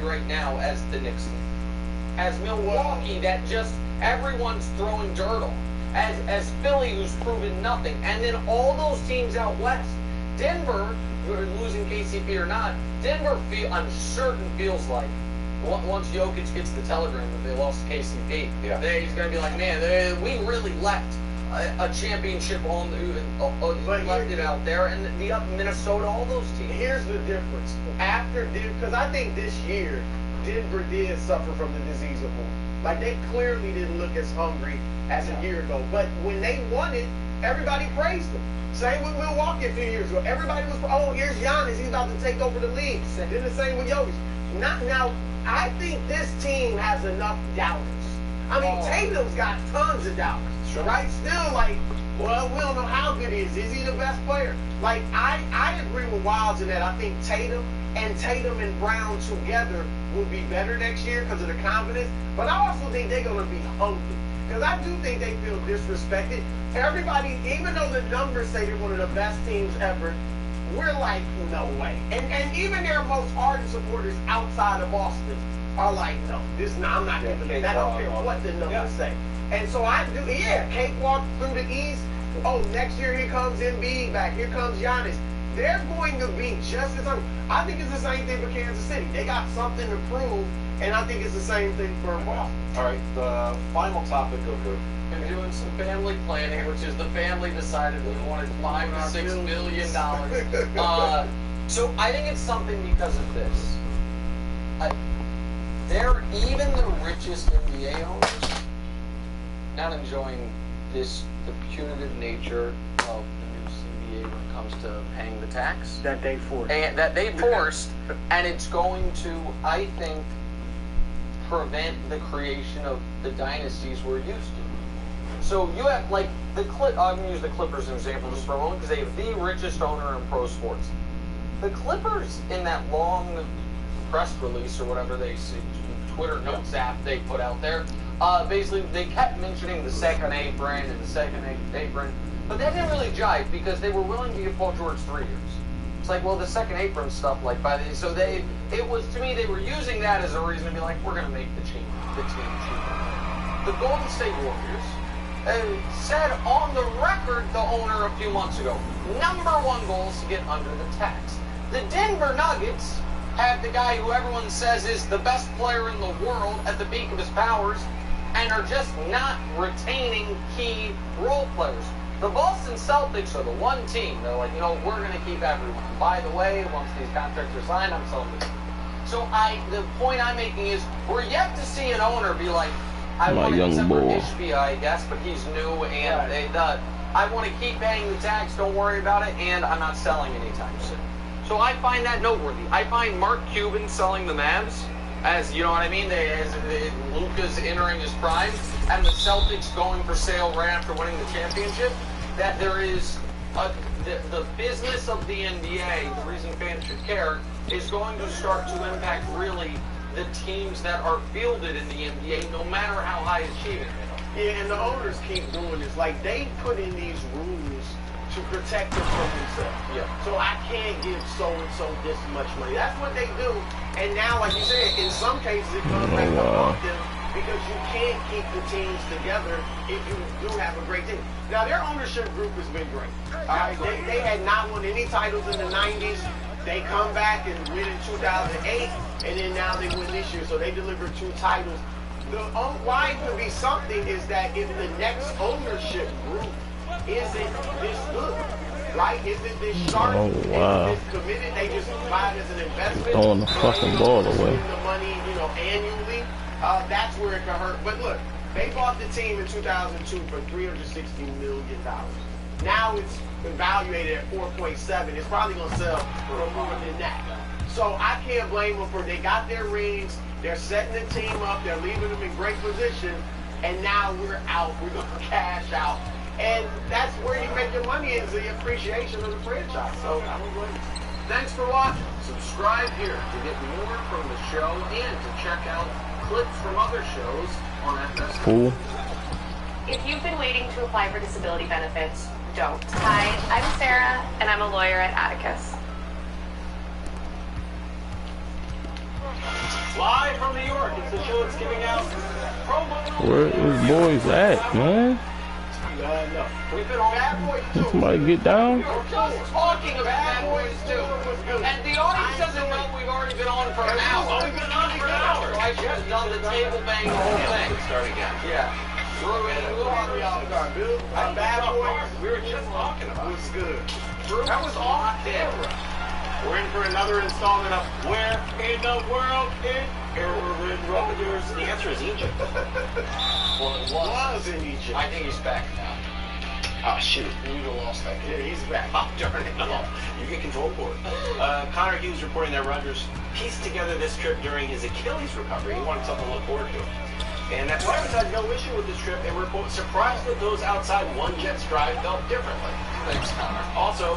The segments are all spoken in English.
right now as the Knicks team. As Milwaukee, that just everyone's throwing dirt on. As Philly, who's proven nothing. And then all those teams out west. Denver, losing KCP or not, Denver, I'm certain, feels like, once Jokic gets the telegram that they lost KCP, he's going to be like, man, we really left a championship left it out there. And the Minnesota, all those teams. Here's the difference. Because I think this year, Denver did suffer from the disease of war. Like, they clearly didn't look as hungry as a year ago. But when they won it, everybody praised them. Same with Milwaukee a few years ago. Everybody was, oh, here's Giannis. He's about to take over the league. Then the same with Jokic. Now, I think this team has enough doubters. I mean, Tatum's got tons of doubters, right? Still, like, well, we don't know how good he is. Is he the best player? Like, I agree with Wilds in that I think Tatum and Brown together will be better next year because of the confidence. But I also think they're going to be hungry. Because I do think they feel disrespected. Everybody, even though the numbers say they're one of the best teams ever, we're like, no way. And even their most ardent supporters outside of Boston are like, no, I'm not giving it. I don't care what the numbers say. And so I do, cakewalk through the East. Oh, next year here comes Embiid back. Here comes Giannis. They're going to be just as hungry. I think it's the same thing for Kansas City. They got something to prove, and I think it's the same thing for Boston. All right, the final topic of the... Been doing some family planning, which is the family decided they wanted $5 to $6 billion. So I think it's something because of this. They're even the richest NBA owners not enjoying the punitive nature of the new CBA when it comes to paying the tax that they forced. And it's going to, I think, prevent the creation of the dynasties we're used to. So you have, like, I'm going to use the Clippers as an example just for a moment because they have the richest owner in pro sports. The Clippers, in that long press release or whatever they see, Twitter notes app they put out there, basically they kept mentioning the second apron and the second apron, but that didn't really jive because they were willing to give Paul George 3 years. It's like, well, the second apron stuff, like, it was, to me, they were using that as a reason to be like, we're going to make the team cheaper. The Golden State Warriors said on the record, the owner a few months ago, #1 goal is to get under the tax. The Denver Nuggets have the guy who everyone says is the best player in the world at the peak of his powers and are just not retaining key role players. The Boston Celtics are the one team. They're like, we're going to keep everyone. By the way, once these contracts are signed, I'm selling them. So the point I'm making is we're yet to see an owner be like, I want to accept Ishbia, I guess, but he's new, and I want to keep paying the tax, don't worry about it, and I'm not selling anytime soon. So I find that noteworthy. I find Mark Cuban selling the Mavs, as, you know what I mean, as Luka's entering his prime, and the Celtics going for sale right after winning the championship, that there is the business of the NBA, the reason fans should care, is going to start to impact really the teams that are fielded in the NBA, no matter how high achieving they are. Yeah, and the owners keep doing this. Like, they put in these rules to protect them from themselves. Yeah. So I can't give so-and-so this much money. That's what they do. And now, like you said, in some cases it comes back to haunt them because you can't keep the teams together if you do have a great team. Now, their ownership group has been great. All right, they had not won any titles in the 90s. They come back and win in 2008, and then now they win this year. So they delivered 2 titles. Why it could be something is that if the next ownership group isn't this good, right? Isn't this sharp? Isn't this committed? They just buy it as an investment. Throwing the fucking ball away. The money, annually. That's where it can hurt. But look, they bought the team in 2002 for $360 million. Now it's evaluated at 4.7. It's probably going to sell for more than that. So I can't blame them for they got their rings. They're setting the team up. They're leaving them in great position. And now we're out. We're going to cash out. And that's where you make your money is the appreciation of the franchise. So I don't blame you. Thanks for watching. Subscribe here to get more from the show and to check out clips from other shows on FS. Cool. If you've been waiting to apply for disability benefits, don't. Hi, I'm Sarah, and I'm a lawyer at Atticus. Live from New York, it's the show that's giving out promo. Where is boys at, man? No. We've been on Bad Boys 2. Somebody get down. We were just talking about Bad Boys 2. And the audience doesn't know we've already been on for an hour. We've been on for an hour. So I should have done the table bang the whole thing. Start again. Yeah. Drew in the Bad Boys. We were just talking about it. Was good. That was off camera. We're in for another installment of Where in the World is Aaron Rodgers? The answer is Egypt. Well, it Was in Egypt. I think he's back now. Oh, shoot. We'd have lost that Yeah, game. he's back. Oh, darn it. You get control for it. Connor Hughes reporting that Rodgers pieced together this trip during his Achilles recovery. He wanted something to look forward to. And that's why he's had no issue with this trip, and we're both surprised that those outside one Jets drive felt differently. Thanks, Connor. Also,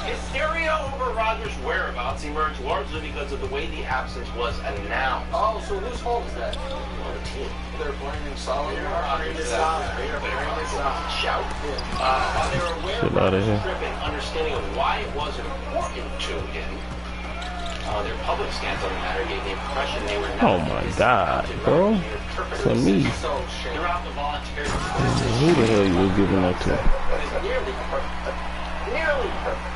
hysteria over Rodgers' whereabouts emerged largely because of the way the absence was announced. Oh, so whose fault is that? Well, the team. They're blaming Solomon. Shout. They were aware Shit of outta Rodgers' here. trip and understanding of why it was important to him. Their public stance on the matter gave the impression they were not. Oh my God, bro. To me. So shame. Throughout the voluntary Who the hell you was giving that to? It's nearly perfect. Nearly perfect.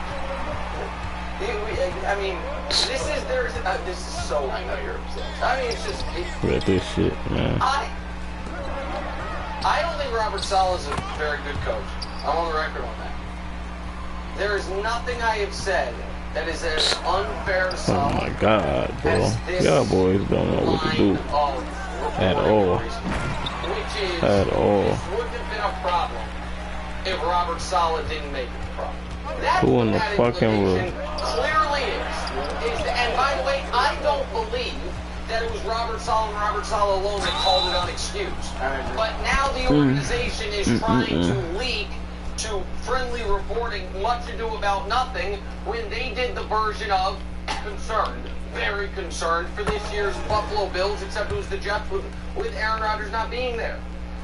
I mean, this is so. I know you're upset. I mean, it's just. Read this shit, man. I don't think Robert Saleh is a very good coach. I'm on the record on that. There is nothing I have said that is as unfair to Oh Saleh. my God, bro. as this Y'all boys don't know what to do. line of At reporting all. Which is, At all. this wouldn't have been a problem if Robert Saleh didn't make it a problem. That's Who what in the that fucking implication clearly is. And by the way, I don't believe that it was Robert Saleh and Robert Saleh alone that called it unexcused. But now the organization is trying to leak to friendly reporting much ado about nothing when they did the version of concerned, very concerned for this year's Buffalo Bills, except it was the Jets with Aaron Rodgers not being there.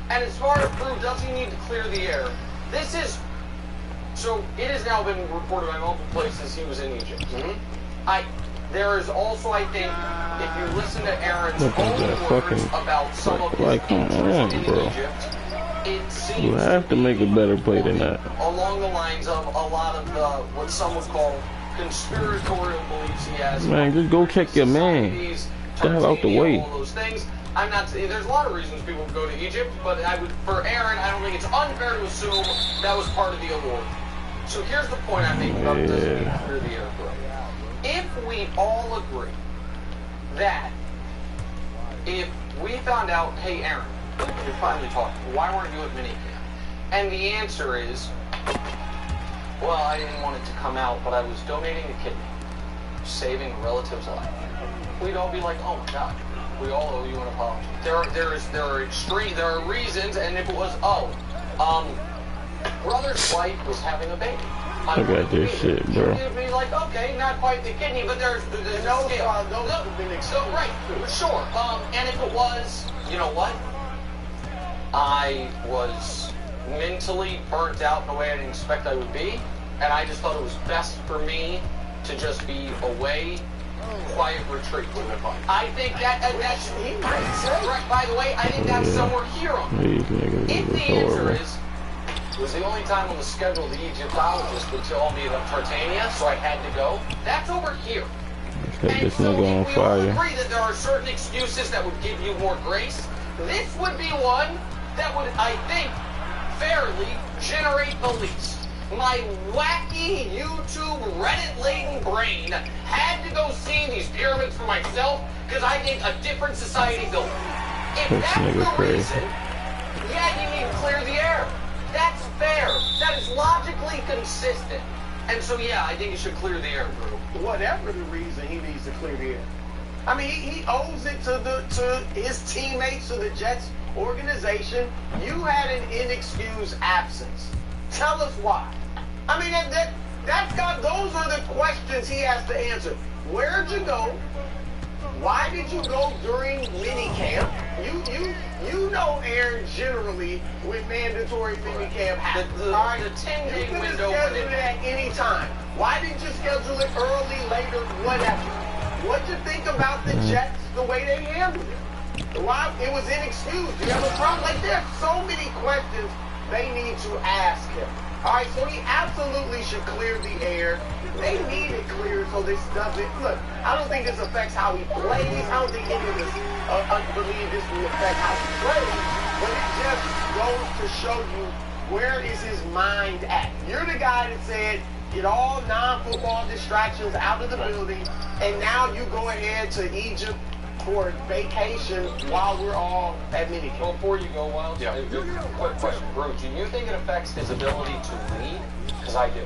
And as far as Drew, does he need to clear the air? This is, so it has now been reported by multiple places he was in Egypt. There is also, I think, if you listen to Aaron's Look at own that words fucking- about some of his like, come on, interest in bro. Egypt, it seems You have to make a better play than that. along the lines of a lot of the, what some would call conspiratorial beliefs he has. Man, just go check your man. Societies, Get out the Tanzania, way. all those things. I'm not saying there's a lot of reasons people would go to Egypt, but I would, for Aaron, I don't think it's unfair to assume that was part of the allure. So here's the point I'm making about this clear the air bro. If we all agree that if we found out, hey Aaron, you're finally talking, why weren't you at minicamp? And the answer is, well, I didn't want it to come out, but I was donating a kidney, saving a relative's life. We'd all be like, oh my God, we all owe you an apology. There are reasons, and if it was, brother's wife was having a baby. Look at this shit, bro. You'd be like, okay, not quite the kidney, but there's no scale. Right, sure. And if it was, you know what? I was mentally burnt out in a way I didn't expect I would be, and I just thought it was best for me to just be away, quiet retreat. I think that's right. By the way, I think that's somewhere here on. These niggas If the is answer horrible. is, it was the only time on the schedule the Egyptologist would tell me about Tartania, so I had to go. That's over here. Set And this so nigga on if we all fire. agree that there are certain excuses that would give you more grace, this would be one that would, I think, fairly generate the least. My wacky YouTube Reddit-laden brain had to go see these pyramids for myself because I think a different society built them. If This that's nigga the crazy. reason, yeah, you need to clear the air. That's fair. That is logically consistent. And so, yeah, I think you should clear the air, Drew. Whatever the reason, he needs to clear the air. I mean, he owes it to his teammates, to the Jets organization. You had an inexcused absence. Tell us why. I mean, those are the questions he has to answer. Where'd you go? Why did you go during minicamp? You know Aaron generally when mandatory minicamp happens. The 10-day window. You could have scheduled it at any time. Why didn't you schedule it early, later, whatever? What'd you think about the Jets, the way they handled it? Why it was inexcused? Do you have a problem? Like, there's so many questions they need to ask him. All right, so he absolutely should clear the air. They need it cleared so this doesn't. Look, I don't think this affects how he plays. I don't think any of this believe this will affect how he plays. But it just goes to show you where is his mind at. You're the guy that said, get all non-football distractions out of the building, and now you go ahead to Egypt for vacation while we're all at minicamp. Well, before you go, Wild, Yeah. quick question, bro. Do you think it affects his ability to lead? Because I do.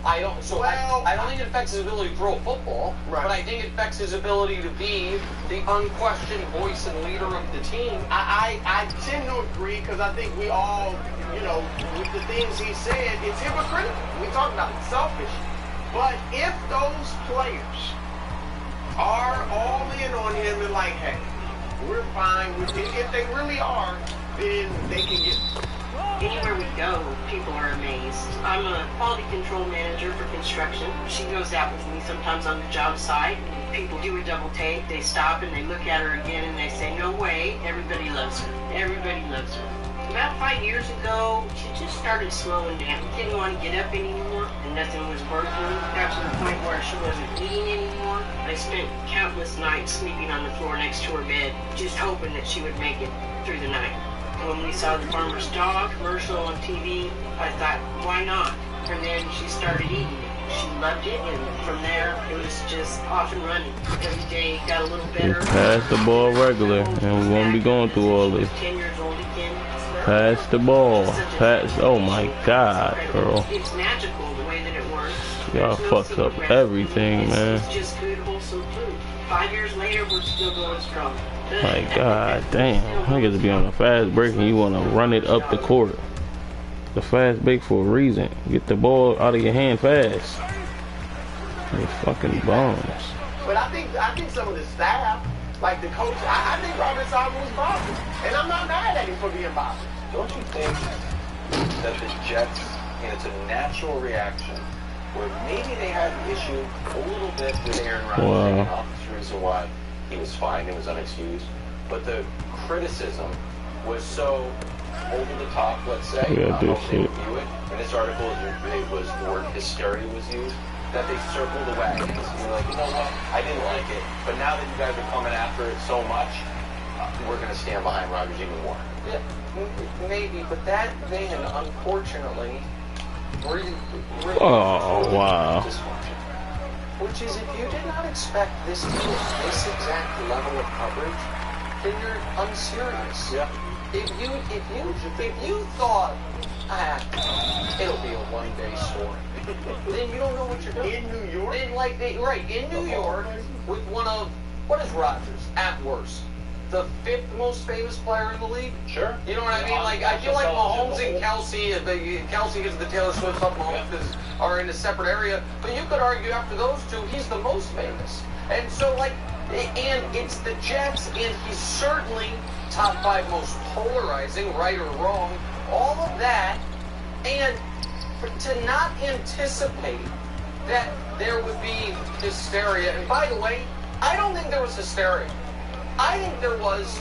I don't. So Well, I don't think it affects his ability to throw a football, Right. but I think it affects his ability to be the unquestioned voice and leader of the team. I tend to agree because I think we all, you know, with the things he said, it's hypocritical. We talk about it, selfish. But if those players are all in on him and like, hey, we're fine with it, if they really are, then they can get. Anywhere we go, people are amazed. I'm a quality control manager for construction. She goes out with me sometimes on the job site. People do a double take. They stop and they look at her again and they say, no way, everybody loves her. Everybody loves her. About 5 years ago, she just started slowing down. Didn't want to get up anymore, and nothing was working. Got to the point where she wasn't eating anymore. I spent countless nights sleeping on the floor next to her bed, just hoping that she would make it through the night. When we saw the farmer's dog commercial on TV, I thought, why not? And then she started eating it. She loved it, and from there, it was just off and running. Every day got a little better. Just pass the ball regular, and we won't be going through all this. 10 years old again. Pass the ball. Pass. Oh my God, girl. It's magical the way that it works. Y'all There's no fucks up secret everything, recipe. man. It's just good, wholesome food. 5 years later, we're still going strong. My God, damn. Niggas be on a fast break and you want to run it up the court. The fast break for a reason. Get the ball out of your hand fast. You fucking bums. But I think some of the staff, like the coach, I think Robert Sala was bothered. And I'm not mad at him for being bothered. Don't you think that the Jets, and it's a natural reaction, where maybe they had an issue a little bit with Aaron Rodgers taking off? That's the reason why he was fine, it was unexcused. But the criticism was so over the top, let's say, Yeah, how this they shit. view it. In this article, it was the word hysteria was used, that they circled the wagons. And you're like, you know what, I didn't like it, but now that you guys are coming after it so much, we're going to stand behind Rodgers even more. Yeah, maybe, but that then, unfortunately, really Oh, wow. Dysfunction. which is if you did not expect this to be this exact level of coverage, then you're unserious. Yeah. If you thought, it'll be a one-day story, then you don't know what you're doing. In New York? Then in New York, with one of, what is Rodgers, at worst? The 5th most famous player in the league? Sure. You know what I mean? Like, I feel like Mahomes and Kelsey, Kelsey gets the Taylor Swift stuff, Mahomes are in a separate area, but you could argue after those two, he's the most famous. And so, like, and it's the Jets, and he's certainly top 5 most polarizing, right or wrong, all of that, and to not anticipate that there would be hysteria, and by the way, I don't think there was hysteria. I think there was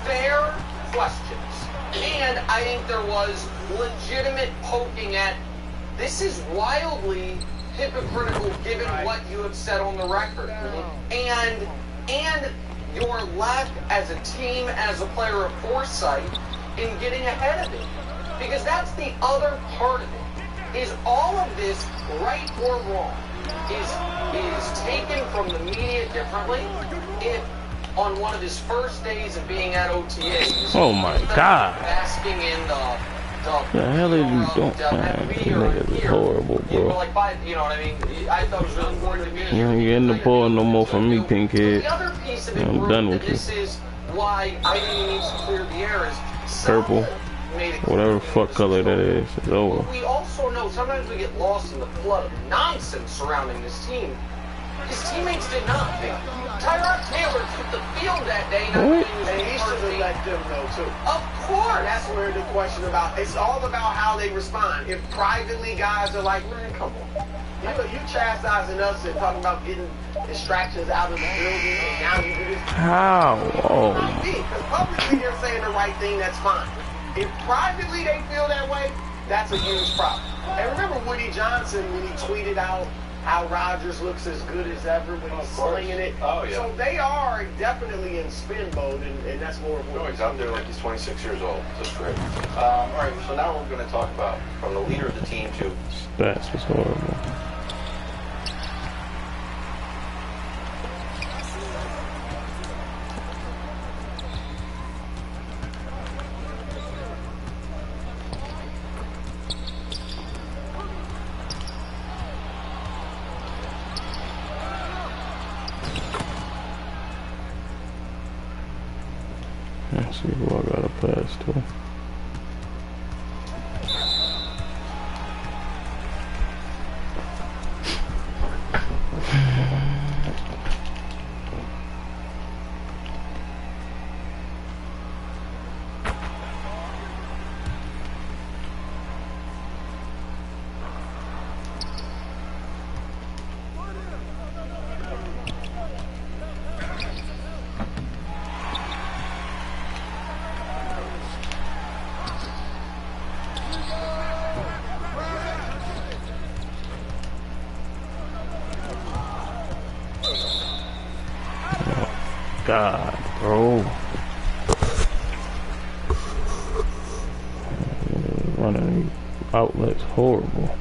fair questions, and I think there was legitimate poking at, this is wildly hypocritical given what you have said on the record, and your lack as a team, as a player of foresight in getting ahead of it. Because that's the other part of it, is all of this, right or wrong, is taken from the media differently. If on one of his first days of being at OTAs, Oh my God. basking in the The hell are you doing, man? This nigga is horrible, bro. You know what I mean? I thought it was really important to me. You ain't getting the ball no more from me, pink head. The other piece of it, I'm Ruth, done and with you. this is why I think he needs to clear the air, is Purple. Saleh made it Whatever clear fuck color that is, it's over. We also know sometimes we get lost in the flood of nonsense surrounding this team. His teammates did not. Tyrod Taylor took the field that day. Not What? only was And he he first should have team- let them know too. Of course. And that's where the question about, it's all about how they respond. If privately guys are like, man, come on. You chastising us and talking about getting distractions out of the building, and now you do this. How? Oh. Because publicly they're saying the right thing, that's fine. If privately they feel that way, that's a huge problem. And remember Woody Johnson when he tweeted out how Rodgers looks as good as ever when he's slinging it. Oh, yeah. So they are definitely in spin mode, and that's more important. No, he's out there like he's 26 years old. That's great. All right, so now we're going to talk about from the leader of the team to... Stats was horrible. Let's see who I gotta pass to. God, bro. Running outlets horrible.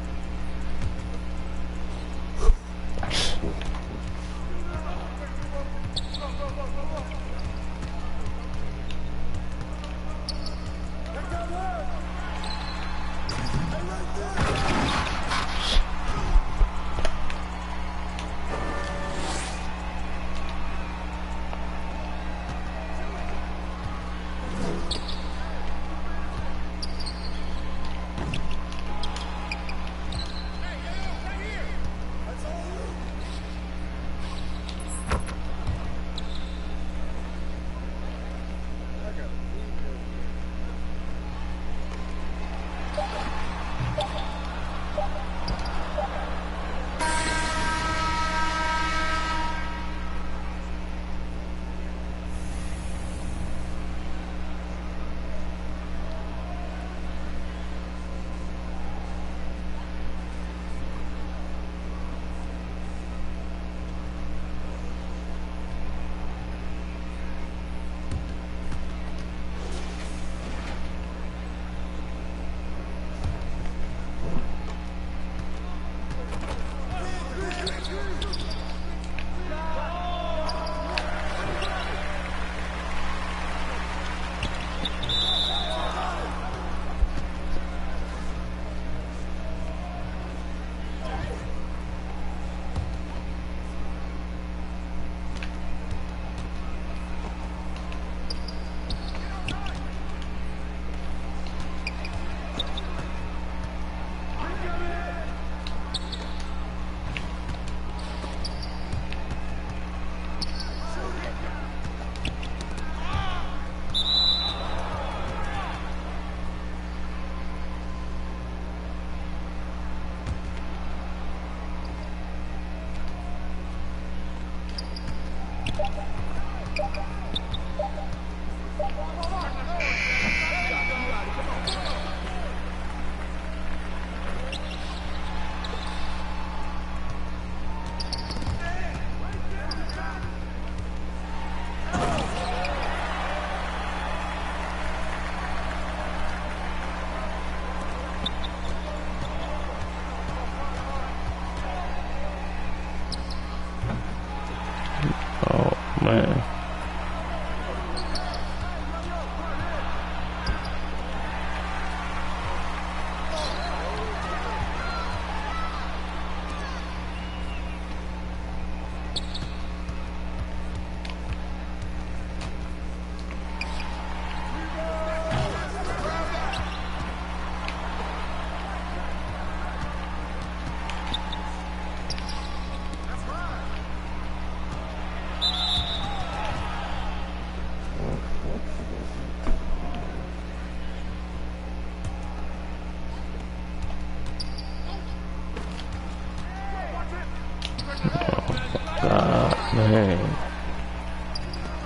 Man.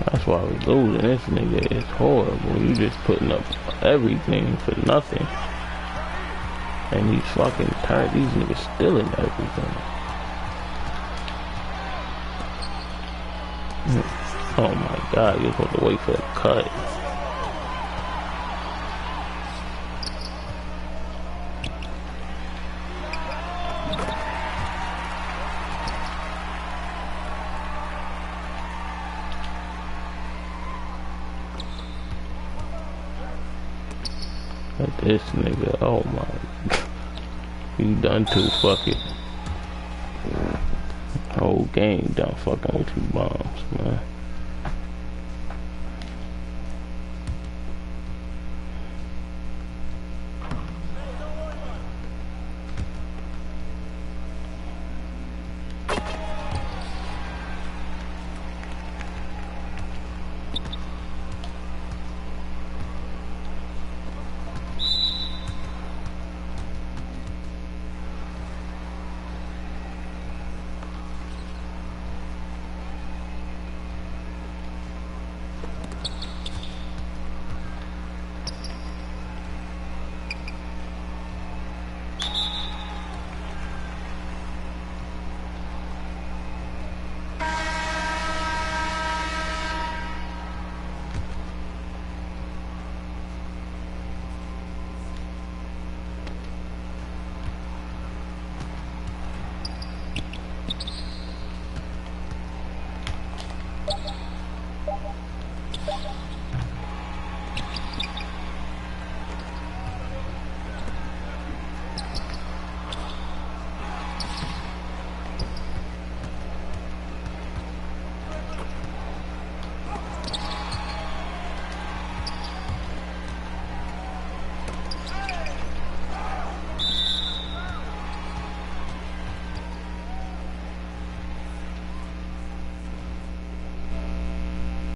That's why we losing. This nigga is horrible. You just putting up everything for nothing. And these fucking these niggas stealing everything. Oh my god, you're supposed to wait for the cut. This nigga, oh my, you done too, fuck it. Whole game done fucking with you bombs, man.